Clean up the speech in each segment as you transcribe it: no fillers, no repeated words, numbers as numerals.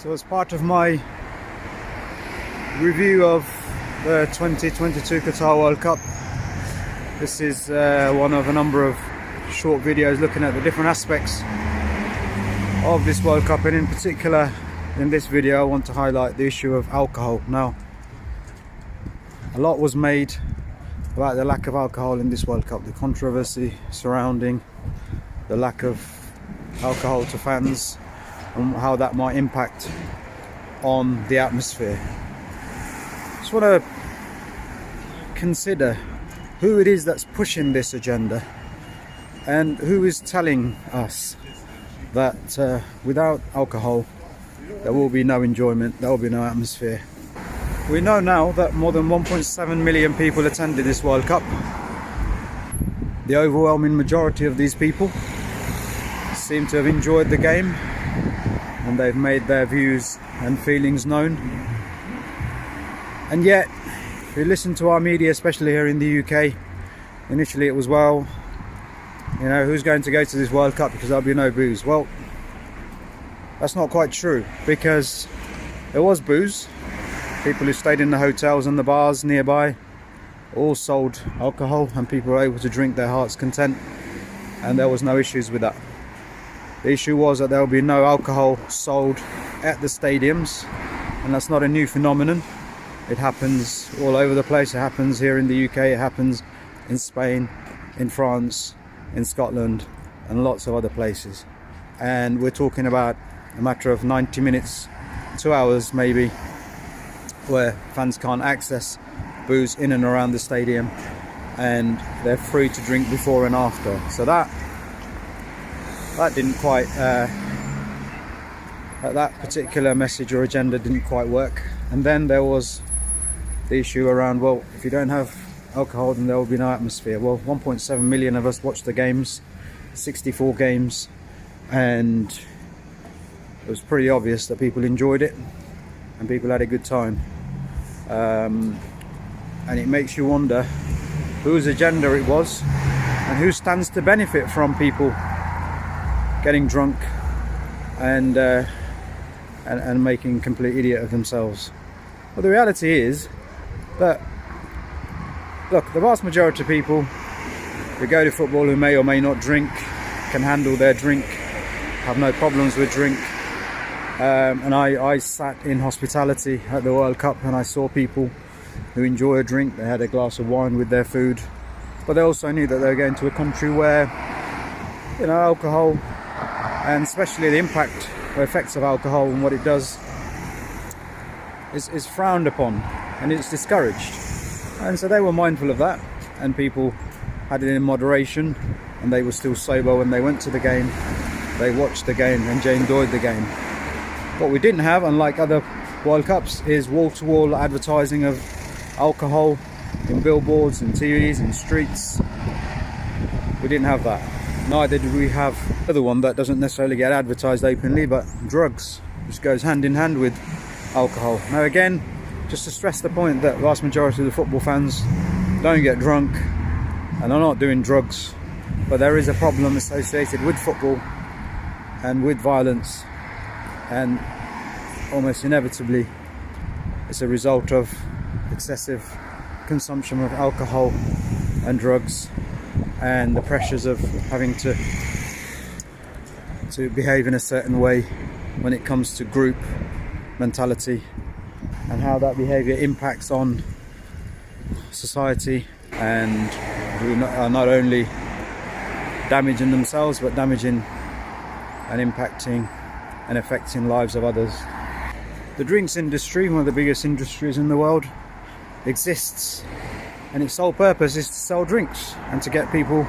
So as part of my review of the 2022 Qatar World Cup, this is one of a number of short videos looking at the different aspects of this World Cup, and in particular in this video I want to highlight the issue of alcohol. Now, a lot was made about the lack of alcohol in this World Cup, the controversy surrounding the lack of alcohol to fans and how that might impact on the atmosphere. Just want to consider who it is that's pushing this agenda and who is telling us that without alcohol there will be no enjoyment, there will be no atmosphere. We know now that more than 1.7 million people attended this World Cup. The overwhelming majority of these people seem to have enjoyed the game, and they've made their views and feelings known. And yet, if you listen to our media, especially here in the UK, initially it was, well, you know, who's going to go to this World Cup because there'll be no booze? Well, that's not quite true, because there was booze. People who stayed in the hotels and the bars nearby all sold alcohol, and people were able to drink their heart's content, and there was no issues with that. The issue was that there will be no alcohol sold at the stadiums, and that's not a new phenomenon. It happens all over the place. It happens here in the UK, it happens in Spain, in France, in Scotland, and lots of other places. And we're talking about a matter of 90 minutes, 2 hours maybe, where fans can't access booze in and around the stadium, and they're free to drink before and after. So that didn't quite, that particular message or agenda didn't quite work. And then there was the issue around, well, if you don't have alcohol then there will be no atmosphere. Well, 1.7 million of us watched the games, 64 games, and it was pretty obvious that people enjoyed it and people had a good time. And it makes you wonder whose agenda it was and who stands to benefit from people getting drunk and making a complete idiot of themselves. Well, the reality is that, look, the vast majority of people who go to football who may or may not drink can handle their drink, have no problems with drink. And I sat in hospitality at the World Cup, and I saw people who enjoy a drink. They had a glass of wine with their food, but they also knew that they were going to a country where, you know, alcohol, and especially the impact or effects of alcohol and what it does, is frowned upon and it's discouraged. And so they were mindful of that, and people had it in moderation, and they were still sober when they went to the game. They watched the game and they enjoyed the game. What we didn't have, unlike other World Cups, is wall-to-wall advertising of alcohol in billboards and TVs and streets. We didn't have that. Neither did we have the other one that doesn't necessarily get advertised openly, but drugs, which goes hand in hand with alcohol. Now again, just to stress the point that the vast majority of the football fans don't get drunk and are not doing drugs, but there is a problem associated with football and with violence, and almost inevitably it's a result of excessive consumption of alcohol and drugs, and the pressures of having to behave in a certain way when it comes to group mentality, and how that behaviour impacts on society, and who are not only damaging themselves but damaging and impacting and affecting lives of others. The drinks industry, one of the biggest industries in the world, exists, and its sole purpose is to sell drinks and to get people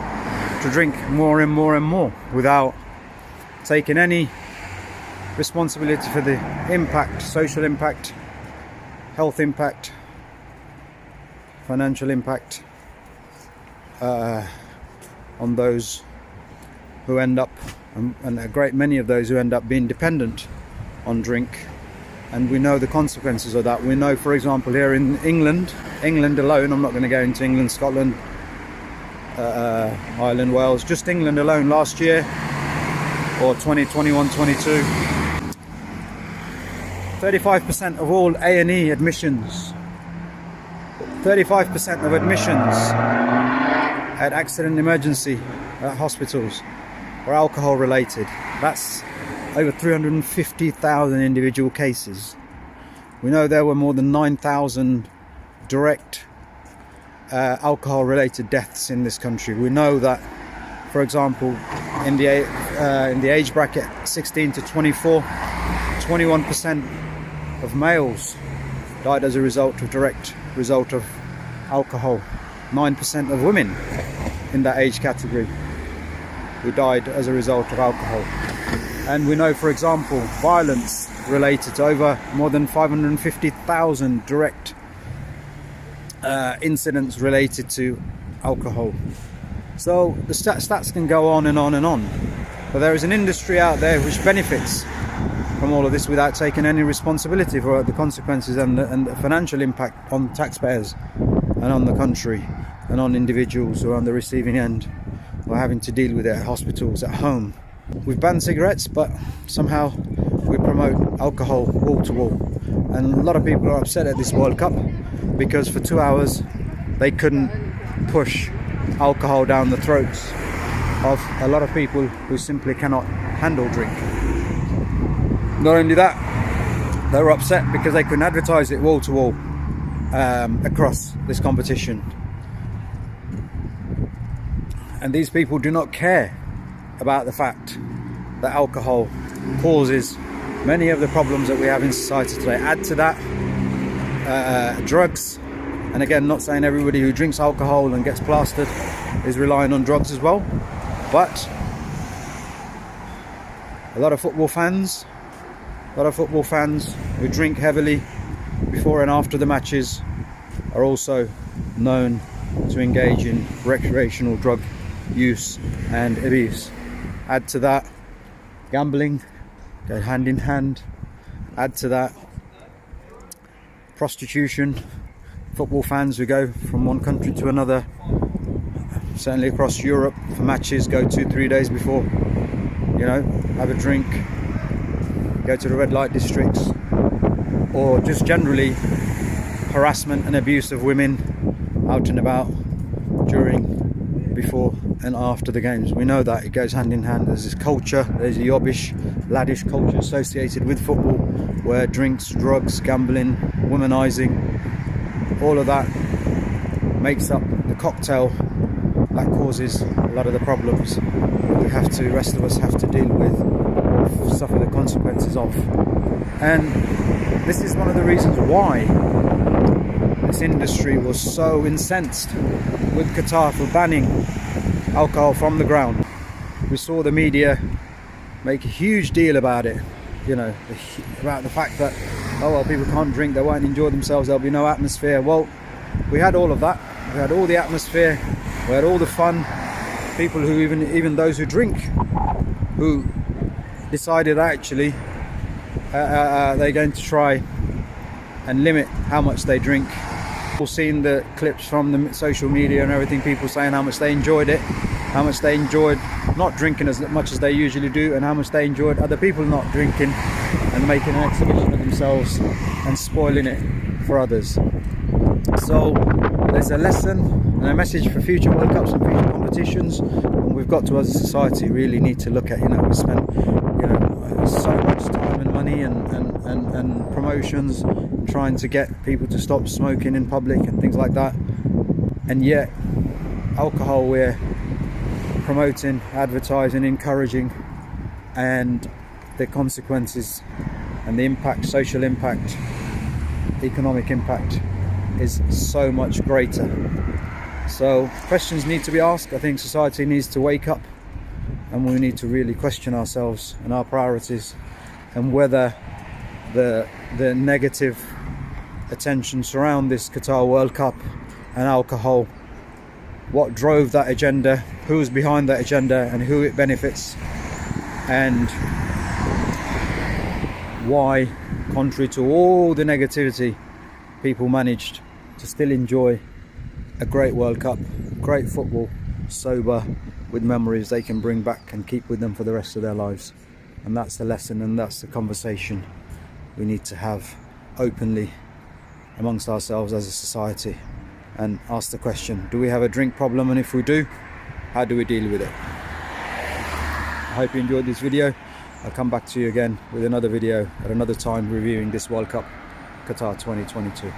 to drink more and more and more without taking any responsibility for the impact, social impact, health impact, financial impact on those who end up, and a great many of those who end up being dependent on drink. And we know the consequences of that. We know, for example, here in England alone, I'm not going to go into England, Scotland, Ireland, Wales, just England alone last year, or 2021-22, 35% of all A&E admissions, 35% of admissions at accident emergency at hospitals are alcohol related. That's over 350,000 individual cases. We know there were more than 9,000 direct alcohol related deaths in this country. We know that, for example, in the age bracket 16 to 24, 21% of males died as a direct result of alcohol. 9% of women in that age category who died as a result of alcohol. And we know, for example, violence related to over more than 550,000 direct incidents related to alcohol. So the stats can go on and on and on, but there is an industry out there which benefits from all of this without taking any responsibility for the consequences and the financial impact on taxpayers and on the country and on individuals who are on the receiving end or having to deal with it at hospitals, at home. We've banned cigarettes, but somehow we promote alcohol wall to wall, and a lot of people are upset at this World Cup because for 2 hours they couldn't push alcohol down the throats of a lot of people who simply cannot handle drink. Not only that, they were upset because they couldn't advertise it wall to wall across this competition. And these people do not care about the fact that alcohol causes many of the problems that we have in society today. Add to that drugs, and again, not saying everybody who drinks alcohol and gets plastered is relying on drugs as well, but a lot of football fans who drink heavily before and after the matches are also known to engage in recreational drug use and abuse. Add to that gambling, go hand in hand. Add to that prostitution. Football fans who go from one country to another, certainly across Europe for matches, go 2-3 days before, have a drink, go to the red light districts, or just generally harassment and abuse of women out and about during, before and after the games. We know that it goes hand in hand. There's this culture, there's a yobbish, laddish culture associated with football where drinks, drugs, gambling, womanizing, all of that makes up the cocktail that causes a lot of the problems the rest of us have to deal with or suffer the consequences of. And this is one of the reasons why this industry was so incensed with Qatar for banning alcohol from the ground. We saw the media make a huge deal about it, about the fact that, people can't drink, they won't enjoy themselves, there'll be no atmosphere. Well, we had all of that. We had all the atmosphere, we had all the fun. People who, even those who drink, who decided actually they're going to try and limit how much they drink. We've seen the clips from the social media and everything, people saying how much they enjoyed it, how much they enjoyed not drinking as much as they usually do, and how much they enjoyed other people not drinking and making an exhibition of themselves and spoiling it for others. So there's a lesson and a message for future World Cups and future competitions, and we've got to, as a society, really need to look at, we spent so much time and money and promotions trying to get people to stop smoking in public and things like that, and yet alcohol we're promoting, advertising, encouraging, and the consequences and the impact, social impact, economic impact is so much greater. So questions need to be asked. I think society needs to wake up, and we need to really question ourselves and our priorities, and whether the negative attention surround this Qatar World Cup and alcohol, what drove that agenda, who's behind that agenda and who it benefits, and why, contrary to all the negativity, people managed to still enjoy a great World Cup, great football, sober, with memories they can bring back and keep with them for the rest of their lives. And that's the lesson, and that's the conversation we need to have openly amongst ourselves as a society, and ask the question, do we have a drink problem, and if we do, how do we deal with it? I hope you enjoyed this video. I'll come back to you again with another video at another time reviewing this World Cup Qatar 2022.